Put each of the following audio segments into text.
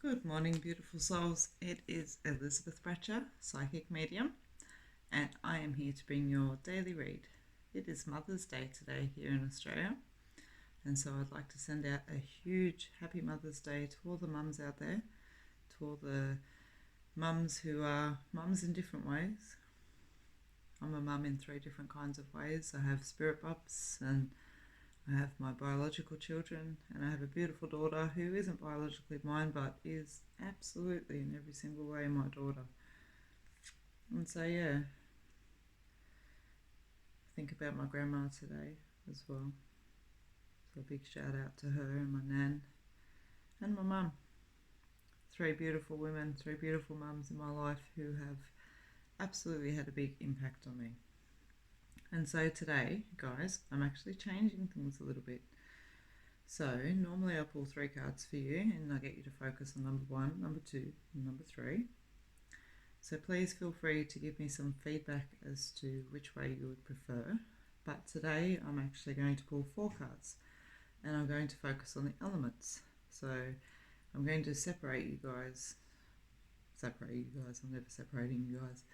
Good morning, beautiful souls. It is Elizabeth Bratcher, psychic medium, and I am here to bring your daily read. It is Mother's Day today here in Australia, and so I'd like to send out a huge happy Mother's Day to all the mums out there, to all the mums who are mums in different ways. I'm a mum in 3 different kinds of ways. I have spirit bubs, and I have my biological children, and I have a beautiful daughter who isn't biologically mine but is absolutely in every single way my daughter. And so, yeah, think about my grandma today as well. So a big shout out to her and my nan and my mum. 3 beautiful women, 3 beautiful mums in my life who have absolutely had a big impact on me. And so today, guys, I'm actually changing things a little bit. So normally I pull 3 cards for you and I get you to focus on number 1, number 2, and number 3. So please feel free to give me some feedback as to which way you would prefer. But today I'm actually going to pull 4 cards and I'm going to focus on the elements. So I'm going to separate you guys. I'm never separating you guys.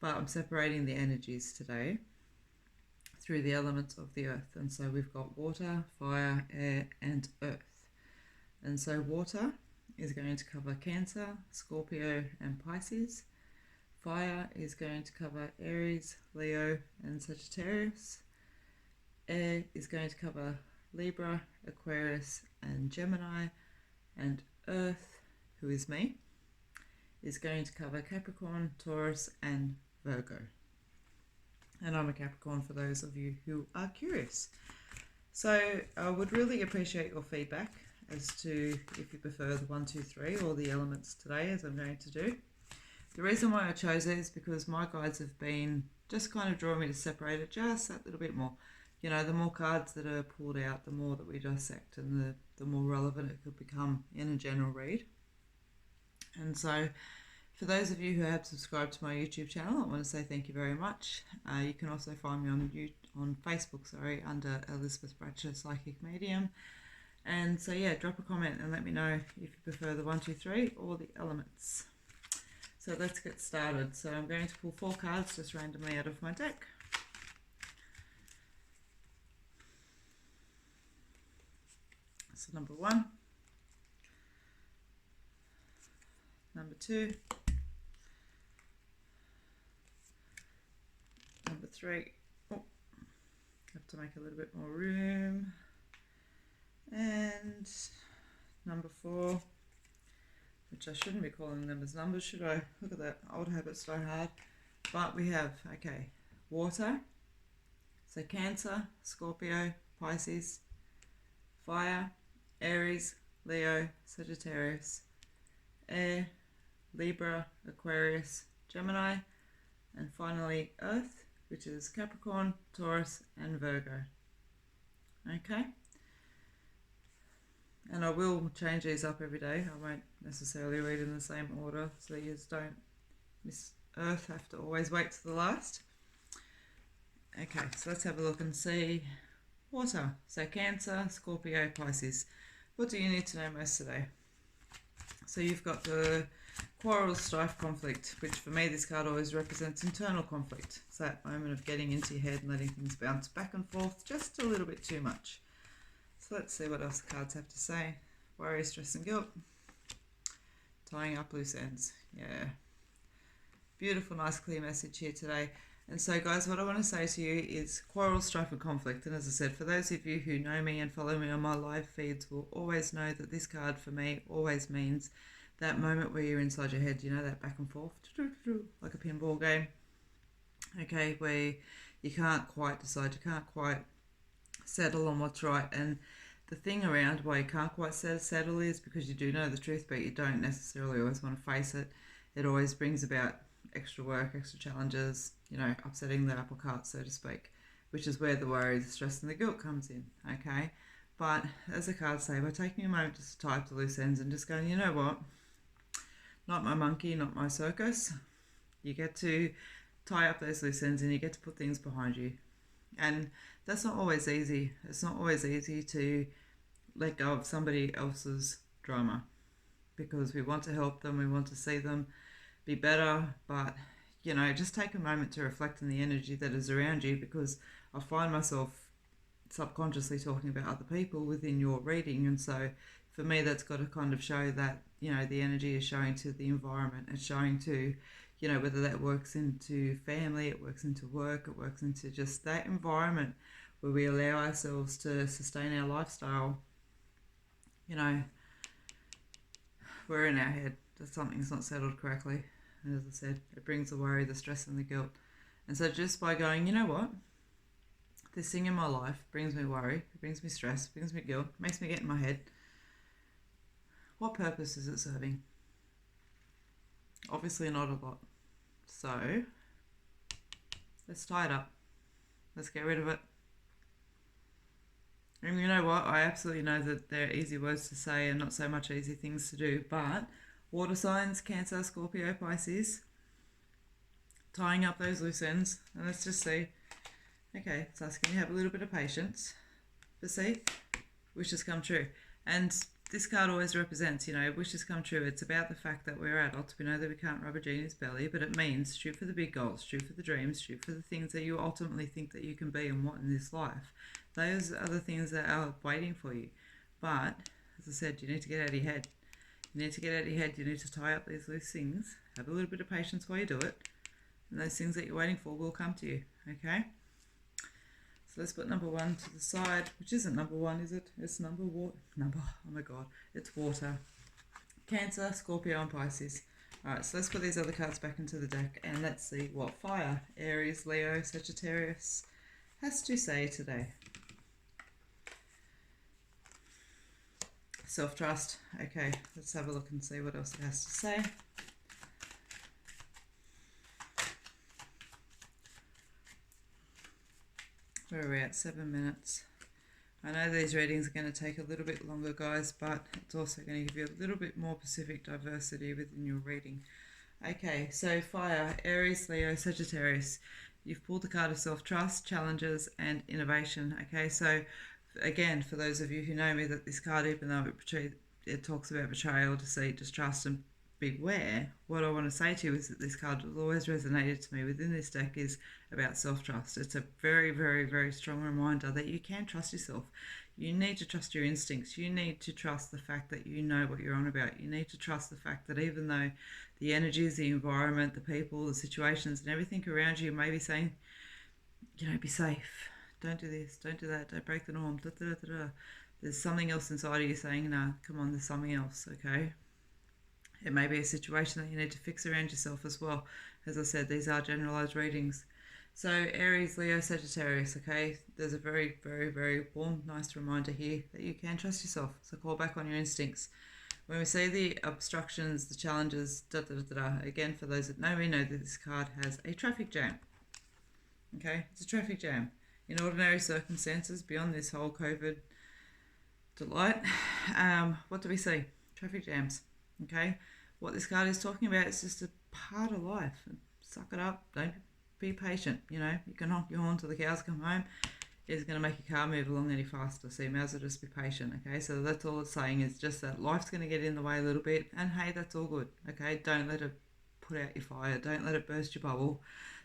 But I'm separating the energies today through the elements of the earth. And so we've got water, fire, air, and earth. And so water is going to cover Cancer, Scorpio, and Pisces. Fire is going to cover Aries, Leo, and Sagittarius. Air is going to cover Libra, Aquarius, and Gemini. And earth, who is me, is going to cover Capricorn, Taurus, and Virgo. And I'm a Capricorn for those of you who are curious. So I would really appreciate your feedback as to if you prefer the 1, 2, 3 or the elements today, as I'm going to do. The reason why I chose it is because my guides have been just kind of drawing me to separate it just that little bit more. You know, the more cards that are pulled out, the more that we dissect and the more relevant it could become in a general read. And so for those of you who have subscribed to my YouTube channel, I want to say thank you very much. You can also find me on Facebook, under Elizabeth Bratcher, Psychic Medium. And so yeah, drop a comment and let me know if you prefer the 1, 2, 3 or the elements. So let's get started. So I'm going to pull 4 cards just randomly out of my deck. So number 1, number 2, number 3. Oh, have to make a little bit more room. And number 4, which I shouldn't be calling them as numbers, should I? Look at that, old habits die hard. But we have, okay, water, so Cancer, Scorpio, Pisces. Fire, Aries, Leo, Sagittarius. Air, Libra, Aquarius, Gemini. And finally earth, which is Capricorn, Taurus, and Virgo. Okay? And I will change these up every day. I won't necessarily read in the same order, so you just don't miss earth, have to always wait to the last. Okay, so let's have a look and see. Water, so Cancer, Scorpio, Pisces. What do you need to know most today? So you've got the quarrel, strife, conflict, which for me this card always represents internal conflict. It's that moment of getting into your head and letting things bounce back and forth just a little bit too much. So let's see what else the cards have to say. Worry, stress and guilt. Tying up loose ends. Yeah. Beautiful, nice, clear message here today. And so guys, what I want to say to you is quarrel, strife and conflict. And as I said, for those of you who know me and follow me on my live feeds will always know that this card for me always means that moment where you're inside your head, you know, that back and forth, like a pinball game. Okay, where you can't quite decide, you can't quite settle on what's right. And the thing around why you can't quite settle is because you do know the truth, but you don't necessarily always want to face it. It always brings about extra work, extra challenges, you know, upsetting the apple cart, so to speak, which is where the worry, the stress and the guilt comes in, okay? But as the cards say, by taking a moment just to tie up the loose ends and just going, you know what, not my monkey, not my circus. You get to tie up those loose ends and you get to put things behind you. And that's not always easy. It's not always easy to let go of somebody else's drama. because we want to help them, we want to see them be better, but just take a moment to reflect on the energy that is around you, because I find myself subconsciously talking about other people within your reading, and so for me that's got to kind of show that the energy is showing to the environment, it's showing to whether that works into family, it works into work, it works into just that environment where we allow ourselves to sustain our lifestyle. We're in our head that something's not settled correctly, and as I said, it brings the worry, the stress and the guilt. And so just by going, you know what, this thing in my life brings me worry, it brings me stress, it brings me guilt, it makes me get in my head. What purpose is it serving? Obviously not a lot. So let's tie it up. Let's get rid of it. And you know what? I absolutely know that they're easy words to say and not so much easy things to do, but water signs, Cancer, Scorpio, Pisces, tying up those loose ends. And let's just see. Okay, it's asking you to have a little bit of patience. But see, wishes come true. And this card always represents, wishes come true. It's about the fact that we're adults. We know that we can't rub a genie's belly, but it means shoot for the big goals, shoot for the dreams, shoot for the things that you ultimately think that you can be and want in this life. Those are the things that are waiting for you. But, as I said, you need to get out of your head. You need to get out of your head. You need to tie up these loose things. Have a little bit of patience while you do it. And those things that you're waiting for will come to you. Okay? So let's put number 1 to the side, which isn't number 1, is it? It's oh my god, it's water. Cancer, Scorpio and Pisces. Alright, so let's put these other cards back into the deck and let's see what fire, Aries, Leo, Sagittarius has to say today. Self-trust. Okay, let's have a look and see what else it has to say. Where are we at? 7 minutes. I know these readings are going to take a little bit longer, guys, but it's also going to give you a little bit more specific diversity within your reading. Okay, so fire, Aries, Leo, Sagittarius. You've pulled the card of self-trust, challenges, and innovation. Okay, so again, for those of you who know me, that this card, even though it talks about betrayal, deceit, distrust, and beware, what I want to say to you is that this card has always resonated to me within this deck is about self-trust. It's a very, very, very strong reminder that you can trust yourself. You need to trust your instincts. You need to trust the fact that you know what you're on about. You need to trust the fact that even though the energies, the environment, the people, the situations and everything around you may be saying, be safe, don't do this, don't do that, don't break the norm, da, da, da, da. There's something else inside of you saying, no, come on, there's something else, okay? It may be a situation that you need to fix around yourself as well. As I said, these are generalized readings. So Aries, Leo, Sagittarius, okay? There's a very, very, very warm, nice reminder here that you can trust yourself. So call back on your instincts. When we see the obstructions, the challenges, da da da da, again, for those that know me, know that this card has a traffic jam. Okay? It's a traffic jam. In ordinary circumstances, beyond this whole COVID delight, what do we see? Traffic jams. Okay, what this card is talking about is just a part of life. Suck it up. Don't be patient. You can honk your horn till the cows come home. It's going to make your car move along any faster. So you may as well just be patient. Okay, so that's all it's saying is just that life's going to get in the way a little bit, and hey, that's all good. Okay, don't let it put out your fire. Don't let it burst your bubble.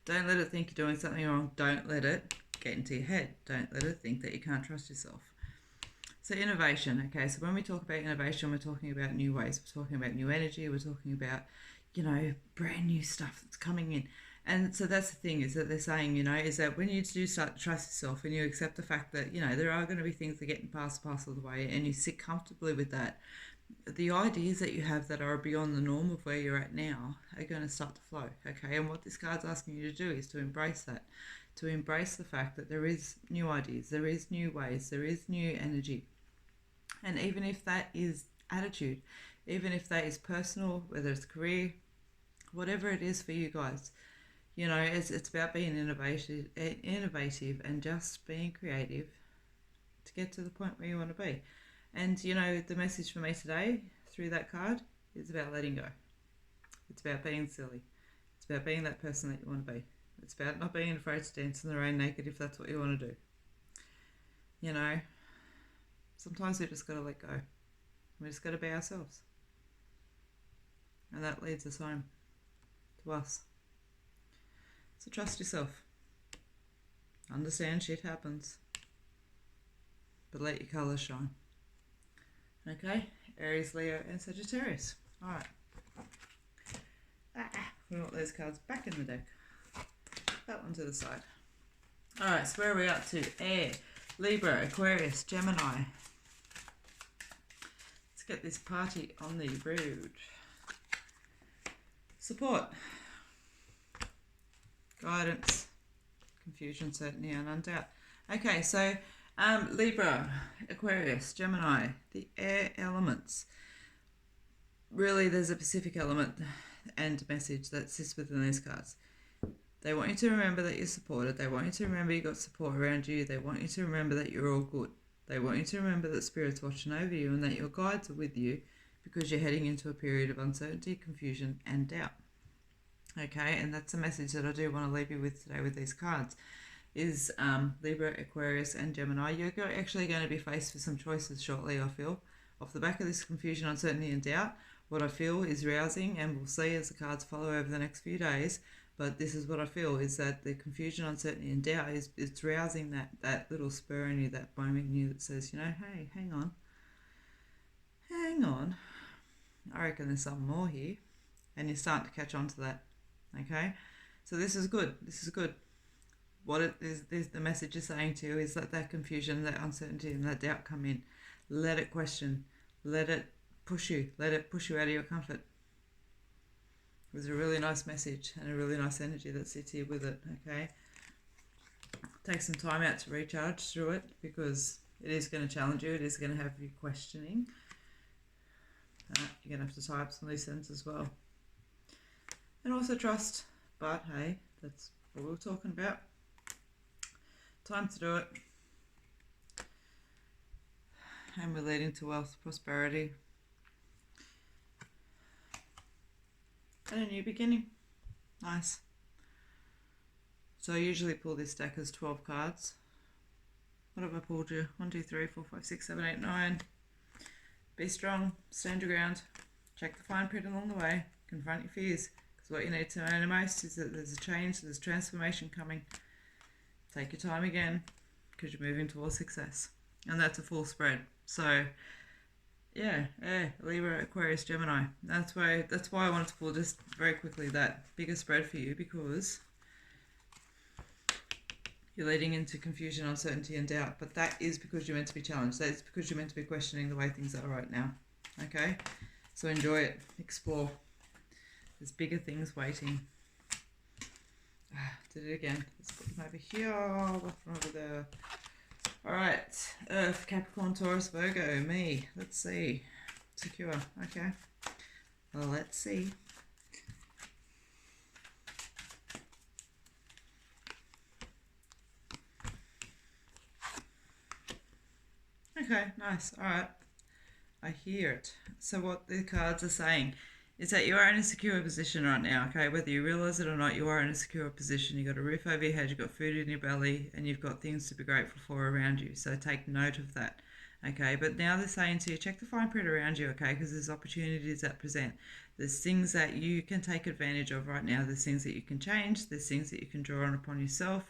Don't let it think you're doing something wrong. Don't let it get into your head. Don't let it think that you can't trust yourself. So innovation, okay, so when we talk about innovation, we're talking about new ways, we're talking about new energy, we're talking about, brand new stuff that's coming in. And so that's the thing, is that they're saying, is that when you do start to trust yourself and you accept the fact that, there are going to be things that get past the parcel of the way and you sit comfortably with that, the ideas that you have that are beyond the norm of where you're at now are going to start to flow, okay? And what this card's asking you to do is to embrace that, to embrace the fact that there is new ideas, there is new ways, there is new energy. And even if that is attitude, even if that is personal, whether it's career, whatever it is for you guys, it's about being innovative and just being creative to get to the point where you want to be. And, the message for me today through that card is about letting go. It's about being silly. It's about being that person that you want to be. It's about not being afraid to dance in the rain naked if that's what you want to do. Sometimes we just got to let go. We just got to be ourselves. And that leads us home to us. So trust yourself. Understand shit happens. But let your colours shine. Okay? Aries, Leo, and Sagittarius. Alright. We want those cards back in the deck. That one to the side. Alright, so where are we up to? Air, Libra, Aquarius, Gemini. Let's get this party on the road. Support. Guidance. Confusion, certainty, and undoubt. Okay, so Libra, Aquarius, Gemini, the air elements. Really, there's a Pacific element and message that sits within these cards. They want you to remember that you're supported. They want you to remember you got support around you. They want you to remember that you're all good. They want you to remember that Spirit's watching over you and that your guides are with you because you're heading into a period of uncertainty, confusion, and doubt. Okay, and that's a message that I do want to leave you with today with these cards. Is Libra, Aquarius, and Gemini. You're actually going to be faced with some choices shortly, I feel. Off the back of this confusion, uncertainty, and doubt, what I feel is rousing, and we'll see as the cards follow over the next few days. But this is what I feel, is that the confusion, uncertainty, and doubt it's rousing that little spur in you, that moment in you that says, you know, hey, hang on. I reckon there's something more here. And you're starting to catch on to that. Okay? So this is good. What it is the message is saying to you is that confusion, that uncertainty, and that doubt come in. Let it question. Let it push you. Let it push you out of your comfort. There's a really nice message and a really nice energy that sits here with it, okay? Take some time out to recharge through it because it is going to challenge you. It is going to have you questioning. You're going to have to tie up some loose ends as well. And also trust, but hey, that's what we were talking about. Time to do it. And we're leading to wealth, prosperity, and a new beginning. Nice. So I usually pull this deck as 12 cards. What have I pulled you? 1, 2, 3, 4, 5, 6, 7, 8, 9. Be strong. Stand your ground. Check the fine print along the way. Confront your fears. Because what you need to know most is that there's a change, there's transformation coming. Take your time again because you're moving towards success. And that's a full spread. So yeah, Libra, Aquarius, Gemini. That's why I wanted to pull just very quickly that bigger spread for you, because you're leading into confusion, uncertainty, and doubt. But that is because you're meant to be challenged. That is because you're meant to be questioning the way things are right now. Okay? So enjoy it. Explore. There's bigger things waiting. Did it again. Let's put them over here, over there. Alright, Earth, Capricorn, Taurus, Virgo, me. Let's see. Secure, okay. Well, let's see. Okay, nice. Alright. I hear it. So what the cards are saying is that you are in a secure position right now, okay? Whether you realise it or not, you are in a secure position. You've got a roof over your head, you've got food in your belly, and you've got things to be grateful for around you. So take note of that, okay? But now they're saying to you, check the fine print around you, okay? Because there's opportunities that present. There's things that you can take advantage of right now. There's things that you can change. There's things that you can draw on upon yourself.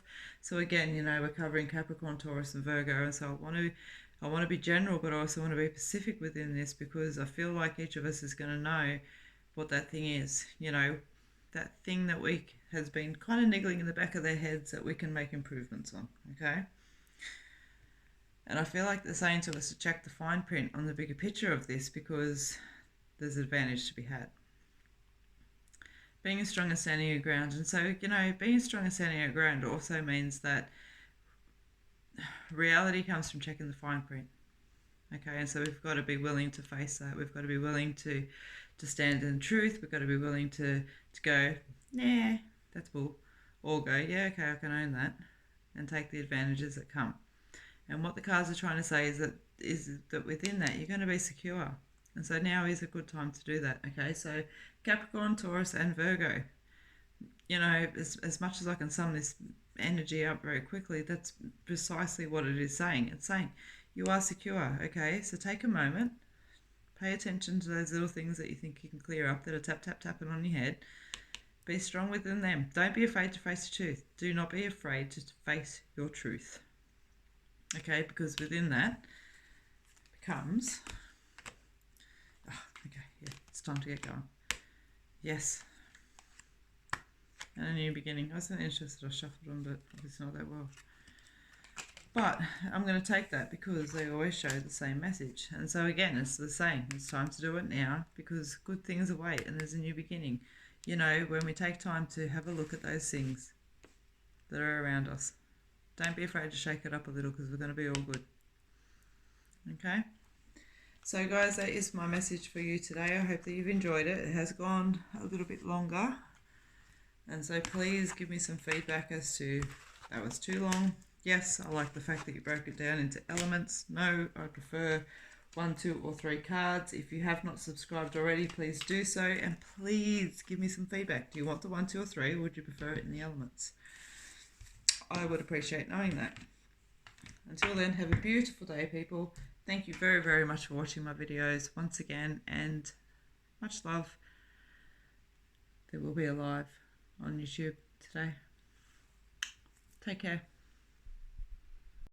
So again, you know, we're covering Capricorn, Taurus, and Virgo, and so I want to be general, but I also want to be specific within this, because I feel like each of us is going to know what that thing is, you know, that thing that has been kind of niggling in the back of their heads that we can make improvements on, okay? And I feel like they're saying to us to check the fine print on the bigger picture of this, because there's advantage to be had. Being as strong as standing your ground. And so, you know, being as strong as standing your ground also means that reality comes from checking the fine print. Okay, and so we've got to be willing to face that. We've got to be willing to stand in truth. We've got to be willing to go, nah, that's bull. Or go, yeah, okay, I can own that, and take the advantages that come. And what the cards are trying to say is that within that, you're going to be secure. And so now is a good time to do that, okay? So Capricorn, Taurus, and Virgo. You know, as much as I can sum this energy up very quickly, that's precisely what it is saying. It's saying you are secure, okay? So take a moment, Pay attention to those little things that you think you can clear up that are tap, tap, tapping on your head. Be strong within them. Don't be afraid to face the truth. Do not be afraid to face your truth. Okay, because within that becomes... Oh, okay, yeah, it's time to get going. Yes. And a new beginning. I wasn't interested, I shuffled them, but obviously not that well. But I'm going to take that because they always show the same message. And so again, it's the same. It's time to do it now because good things await and there's a new beginning. You know, when we take time to have a look at those things that are around us, don't be afraid to shake it up a little because we're going to be all good. Okay? So guys, that is my message for you today. I hope that you've enjoyed it. It has gone a little bit longer. And so please give me some feedback as to that was too long. Yes, I like the fact that you broke it down into elements. No, I prefer 1, 2 or 3 cards. If you have not subscribed already, please do so. And please give me some feedback. Do you want the 1, 2 or 3 or would you prefer it in the elements? I would appreciate knowing that. Until then, have a beautiful day, people. Thank you very, very much for watching my videos once again, and much love. There will be a live on YouTube today. Take care.